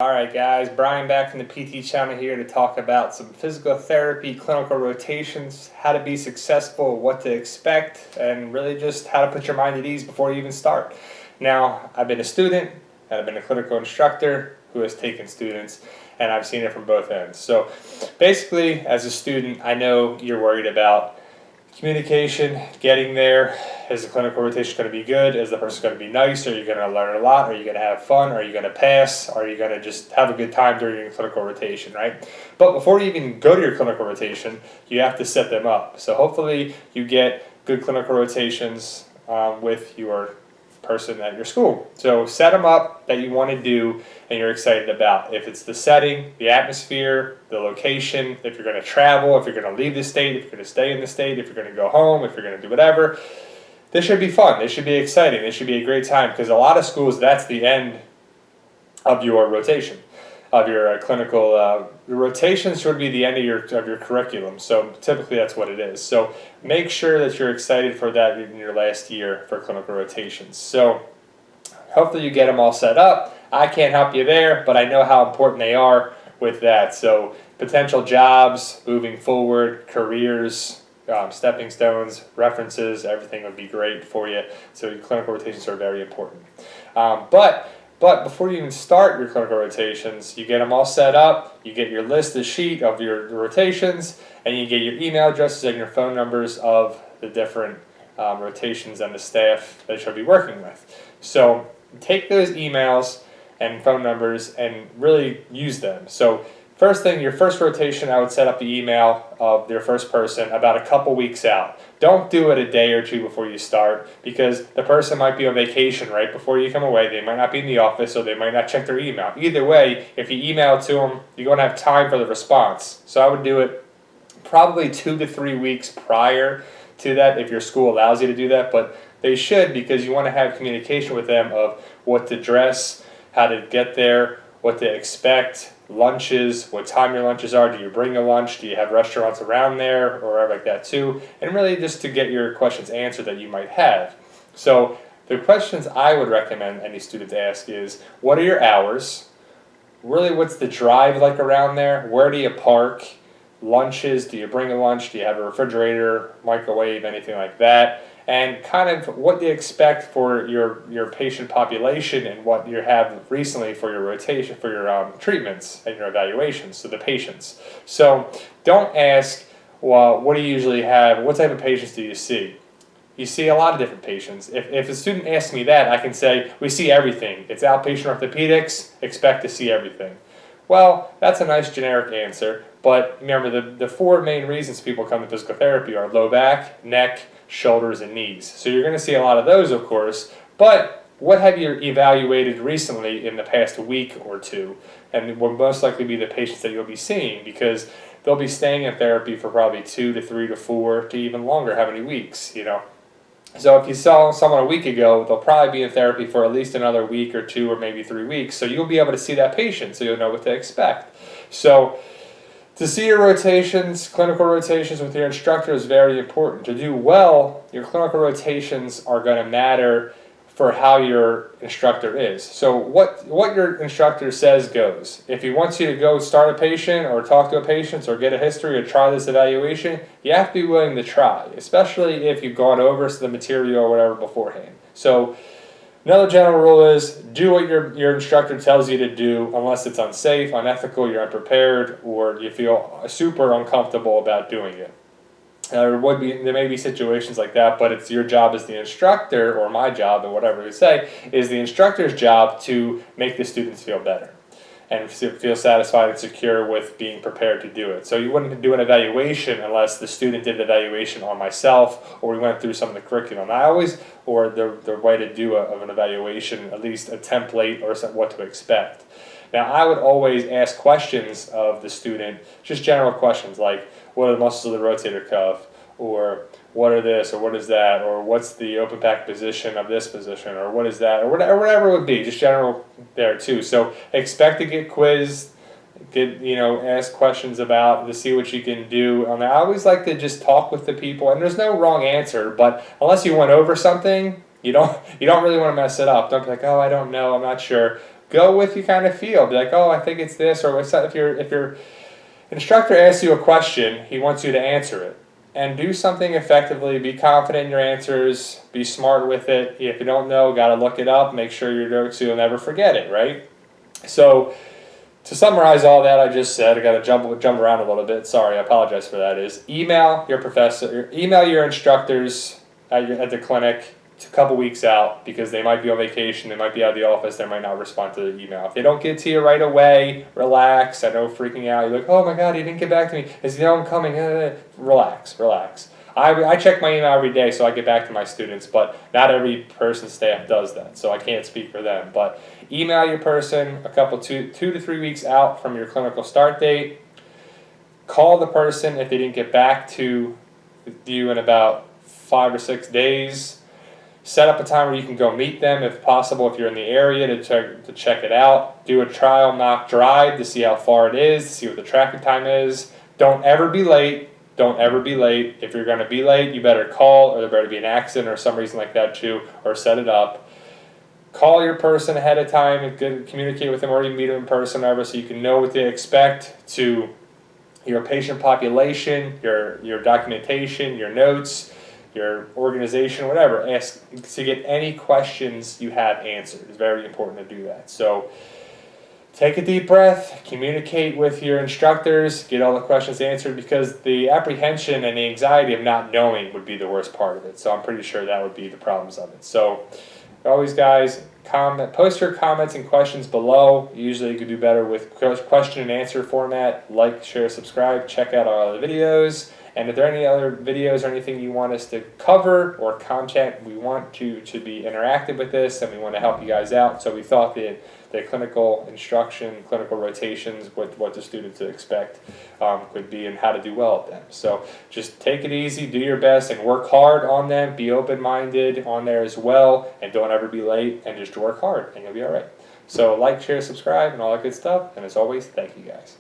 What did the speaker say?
Alright guys, Brian back from the PT channel here to talk about some physical therapy, clinical rotations, how to be successful, what to expect, and really just how to put your mind at ease before you even start. Now, I've been a student, and I've been a clinical instructor who has taken students, and I've seen it from both ends. So basically, as a student, I know you're worried about communication, getting there. Is the clinical rotation going to be good? Is the person going to be nice? Are you going to learn a lot? Are you going to have fun? Are you going to pass? Are you going to just have a good time during your clinical rotation, right? But before you even go to your clinical rotation, you have to set them up. So hopefully you get good clinical rotations with your person at your school. So set them up that you want to do and you're excited about. If it's the setting, the atmosphere, the location, if you're going to travel, if you're going to leave the state, if you're going to stay in the state, if you're going to go home, if you're going to do whatever, this should be fun. This should be exciting. This should be a great time because a lot of schools, that's the end of your rotation, of your clinical rotations should be the end of your curriculum. So typically that's what it is. So make sure that you're excited for that in your last year for clinical rotations. So hopefully you get them all set up. I can't help you there, but I know how important they are with that. So potential jobs, moving forward, careers, stepping stones, references, everything would be great for you. So your clinical rotations are very important. But before you even start your clinical rotations, you get them all set up, you get your list, the sheet of your rotations, and you get your email addresses and your phone numbers of the different rotations and the staff that you'll be working with. So take those emails and phone numbers and really use them. So first thing, your first rotation, I would set up the email of your first person about a couple weeks out. Don't do it a day or two before you start because the person might be on vacation right before you come away. They might not be in the office, so they might not check their email. Either way, if you email it to them, you're going to have time for the response. So I would do it probably 2 to 3 weeks prior to that if your school allows you to do that, but they should because you want to have communication with them of what to dress, how to get there, what to expect, lunches, what time your lunches are, do you bring a lunch, do you have restaurants around there or like that too, and really just to get your questions answered that you might have. So the questions I would recommend any student to ask is, what are your hours? Really, what's the drive like around there? Where do you park? Lunches, do you bring a lunch? Do you have a refrigerator, microwave, anything like that? And kind of what do you expect for your patient population and what you have recently for your rotation, for your treatments and your evaluations, so the patients. So don't ask, well, what do you usually have? What type of patients do you see? You see a lot of different patients. If a student asks me that, I can say, we see everything. It's outpatient orthopedics, expect to see everything. Well, that's a nice generic answer, but remember the four main reasons people come to physical therapy are low back, neck, shoulders, and knees. So you're going to see a lot of those, of course, but what have you evaluated recently in the past week or two? And it will most likely be the patients that you'll be seeing because they'll be staying in therapy for probably 2 to 3 to 4 to even longer, how many weeks, you know. So if you saw someone a week ago, they'll probably be in therapy for at least another week or 2 or maybe 3 weeks. So you'll be able to see that patient, so you'll know what to expect. So to see your rotations, clinical rotations with your instructor is very important. To do well, your clinical rotations are going to matter for how your instructor is. So what your instructor says goes. If he wants you to go start a patient or talk to a patient or get a history or try this evaluation, you have to be willing to try, especially if you've gone over the material or whatever beforehand. So another general rule is do what your instructor tells you to do unless it's unsafe, unethical, you're unprepared, or you feel super uncomfortable about doing it. There may be situations like that, but it's your job as the instructor, or my job, or whatever we say, is the instructor's job to make the students feel better and feel satisfied and secure with being prepared to do it. So you wouldn't do an evaluation unless the student did the evaluation on myself or we went through some of the curriculum. Or the way to do an evaluation, at least a template or what to expect. Now I would always ask questions of the student, just general questions like, what are the muscles of the rotator cuff, or what are this, or what is that, or what's the open back position of this position, or what is that, or whatever it would be, just general there too. So expect to get quizzed, ask questions about to see what you can do. I always like to just talk with the people, and there's no wrong answer, but unless you went over something, you don't really want to mess it up. Don't be like, oh, I don't know, I'm not sure. go with you kind of feel. Be like, oh, I think it's this, or if your instructor asks you a question, he wants you to answer it. And do something effectively. Be confident in your answers. Be smart with it. If you don't know, got to look it up. Make sure you do so you'll never forget it, right? So to summarize all that I just said, I got to jump around a little bit. Sorry, I apologize for that. Is email your professor, email your instructors at the clinic a couple weeks out, because they might be on vacation, they might be out of the office, they might not respond to the email. If they don't get to you right away, relax. I know freaking out. You're like, oh my God, he didn't get back to me. Is he know I'm coming? Relax. I check my email every day so I get back to my students, but not every person staff does that, so I can't speak for them. But email your person a couple 2 to 3 weeks out from your clinical start date. Call the person if they didn't get back to you in about 5 or 6 days. Set up a time where you can go meet them if possible, if you're in the area, to check it out. Do a trial mock drive to see how far it is, to see what the traffic time is. Don't ever be late. Don't ever be late. If you're going to be late, you better call, or there better be an accident or some reason like that too, or set it up. Call your person ahead of time and communicate with them, or you meet them in person, whatever, so you can know what to expect to your patient population, your documentation, your notes, your organization, whatever. Ask to get any questions you have answered. It's very important to do that. So take a deep breath, communicate with your instructors, get all the questions answered, because the apprehension and the anxiety of not knowing would be the worst part of it. So I'm pretty sure that would be the problems of it. So always, guys, post your comments and questions below. Usually you can do better with question and answer format. Like, share, subscribe, check out our other videos. And if there are any other videos or anything you want us to cover or content, we want you to be interactive with this, and we want to help you guys out. So we thought that the clinical instruction, clinical rotations, what the students expect could be, and how to do well at them. So just take it easy, do your best, and work hard on them. Be open-minded on there as well, and don't ever be late, and just work hard, and you'll be all right. So like, share, subscribe, and all that good stuff. And as always, thank you guys.